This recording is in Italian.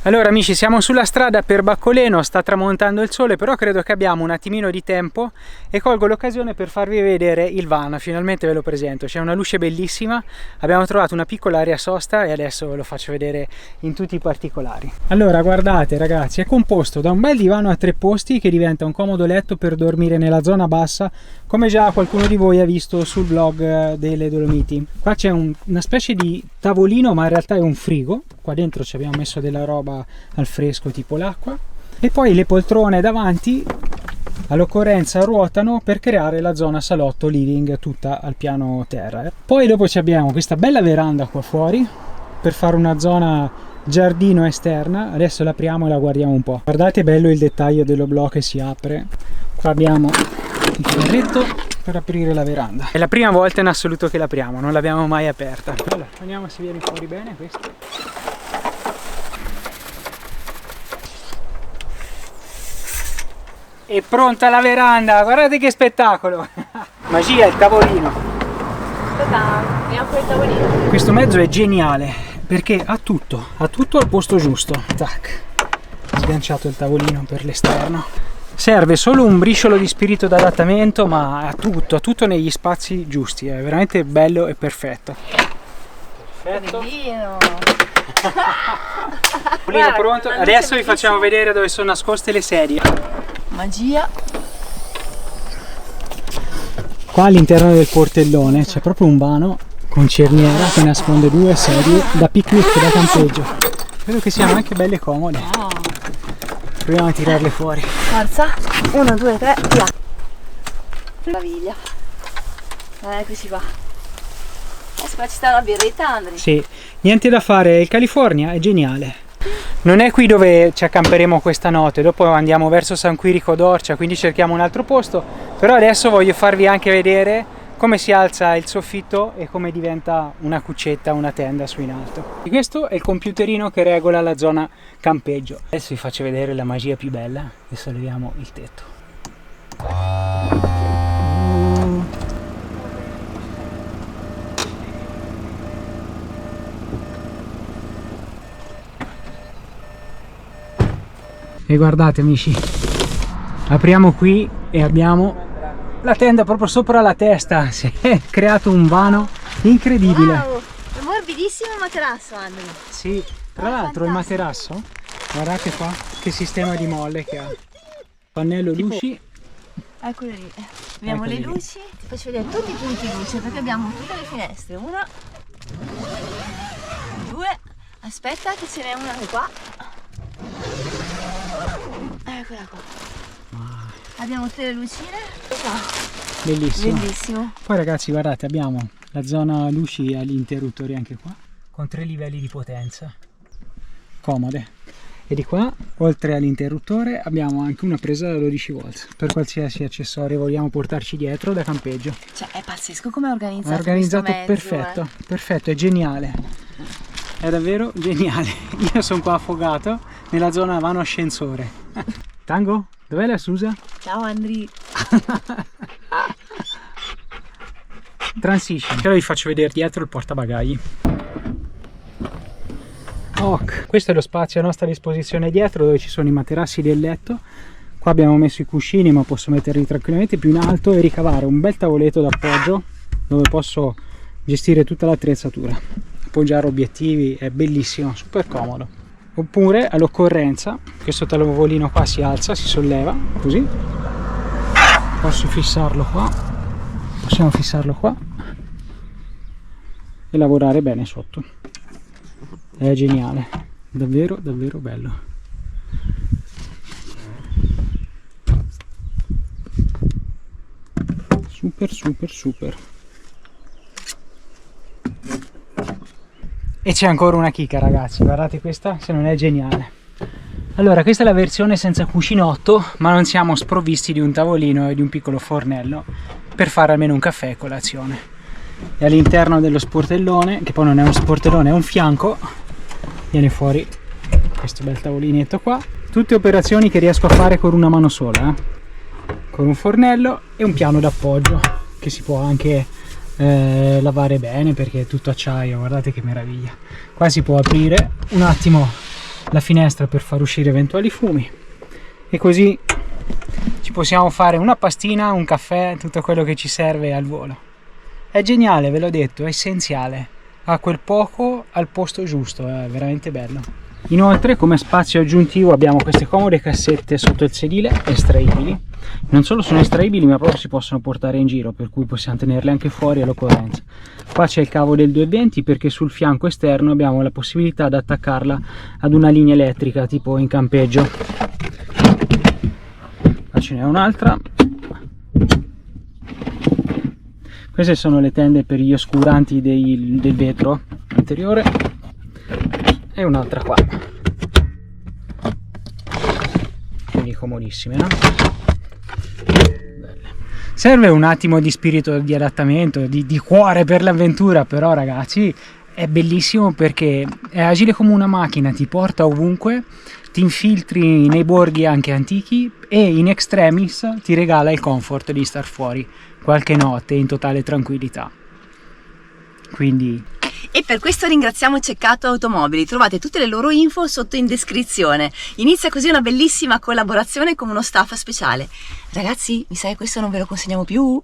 Allora amici, siamo sulla strada per Baccoleno, sta tramontando il sole, però credo che abbiamo un attimino di tempo e colgo l'occasione per farvi vedere il van. Finalmente ve lo presento, c'è una luce bellissima, abbiamo trovato una piccola area sosta e adesso ve lo faccio vedere in tutti i particolari. Allora guardate ragazzi, è composto da un bel divano a 3 posti che diventa un comodo letto per dormire nella zona bassa, come già qualcuno di voi ha visto sul blog delle Dolomiti. Qua c'è una specie di tavolino, ma in realtà è un frigo. Qua dentro ci abbiamo messo della roba al fresco tipo l'acqua e poi le poltrone davanti all'occorrenza ruotano per creare la zona salotto living tutta al piano terra. Poi dopo abbiamo questa bella veranda qua fuori per fare una zona giardino esterna. Adesso l'apriamo e la guardiamo un po'. Guardate bello il dettaglio dell'oblò che si apre. Qua abbiamo il carretto per aprire la veranda. È la prima volta in assoluto che l'apriamo, non l'abbiamo mai aperta. Allora, vediamo se viene fuori bene questo. È pronta la veranda, guardate che spettacolo! Magia, il tavolino. Aspetta, vediamo il tavolino. Questo mezzo è geniale perché ha tutto al posto giusto. Tac, sganciato il tavolino per l'esterno. Serve solo un briciolo di spirito d'adattamento, ma ha tutto negli spazi giusti. È veramente bello e perfetto. Perfetto. Bellino. Tavolino pronto. Adesso vi facciamo vedere dove sono nascoste le sedie. Magia. Qua all'interno del portellone c'è proprio un vano con cerniera che nasconde 2 sedie da picnic, da campeggio. Credo che siano anche belle comode. Oh. Proviamo a tirarle fuori. Forza. 1, 2, 3, via. Meraviglia. Eccoci qua. Adesso qua ci sta la birretta, Andri. Sì, niente da fare, il California è geniale. Non è qui dove ci accamperemo questa notte, dopo andiamo verso San Quirico d'Orcia, quindi cerchiamo un altro posto, però adesso voglio farvi anche vedere come si alza il soffitto e come diventa una cuccetta, una tenda su in alto. E questo è il computerino che regola la zona campeggio. Adesso vi faccio vedere la magia più bella e solleviamo il tetto. E guardate amici, apriamo qui e abbiamo la tenda proprio sopra la testa. Si è creato un vano incredibile. Wow, è morbidissimo il materasso, Andri. Sì, tra l'altro il materasso, guardate qua che sistema di molle che ha. Pannello luci. Eccole lì. Abbiamo le luci, ti faccio vedere tutti i punti luce perché abbiamo tutte le finestre. 1, 2, aspetta che ce n'è una anche qua. Eccola qua. Abbiamo tutte le lucine. Bellissimo. Bellissimo. Poi ragazzi guardate, abbiamo la zona luci agli interruttori anche qua, con 3 livelli di potenza, comode. E di qua, oltre all'interruttore, abbiamo anche una presa da 12 volt per qualsiasi accessorio vogliamo portarci dietro da campeggio. Cioè è pazzesco come è organizzato. È organizzato questo mezzo, perfetto, perfetto, è geniale. È davvero geniale. Io sono qua affogato nella zona vano ascensore. Tango? Dov'è la Susa? Ciao Andri. Transition. Ora vi faccio vedere dietro il portabagagli. Ok, questo è lo spazio a nostra disposizione dietro dove ci sono i materassi del letto. Qua abbiamo messo i cuscini, ma posso metterli tranquillamente più in alto e ricavare un bel tavoletto d'appoggio dove posso gestire tutta l'attrezzatura, appoggiare obiettivi, è bellissimo, super comodo. Oppure all'occorrenza questo tavolino qua si alza, si solleva così, posso fissarlo qua, possiamo fissarlo qua e lavorare bene sotto. È geniale, davvero davvero bello. Super super super. E c'è ancora una chicca ragazzi, guardate questa se non è geniale. Allora questa è la versione senza cuscinotto, ma non siamo sprovvisti di un tavolino e di un piccolo fornello per fare almeno un caffè e colazione. E all'interno dello sportellone, che poi non è uno sportellone, è un fianco, viene fuori questo bel tavolinetto qua. Tutte operazioni che riesco a fare con una mano sola, con un fornello e un piano d'appoggio che si può anche lavare bene perché è tutto acciaio, guardate che meraviglia. Qua si può aprire un attimo la finestra per far uscire eventuali fumi, e così ci possiamo fare una pastina, un caffè, tutto quello che ci serve al volo. È geniale, ve l'ho detto, è essenziale, ha quel poco al posto giusto, è veramente bello. Inoltre, come spazio aggiuntivo, abbiamo queste comode cassette sotto il sedile, estraibili. Non solo sono estraibili, ma proprio si possono portare in giro, per cui possiamo tenerle anche fuori all'occorrenza. Qua c'è il cavo del 220 perché sul fianco esterno abbiamo la possibilità di attaccarla ad una linea elettrica, tipo in campeggio. Qua ce n'è un'altra. Queste sono le tende per gli oscuranti del vetro anteriore, e un'altra qua, quindi comodissime, no? Belle. Serve un attimo di spirito di adattamento, di cuore per l'avventura, però ragazzi è bellissimo perché è agile come una macchina, ti porta ovunque, ti infiltri nei borghi anche antichi e in extremis ti regala il comfort di star fuori qualche notte in totale tranquillità. Quindi... E per questo ringraziamo Ceccato Automobili, trovate tutte le loro info sotto in descrizione. Inizia così una bellissima collaborazione con uno staff speciale. Ragazzi, mi sa che questo non ve lo consegniamo più?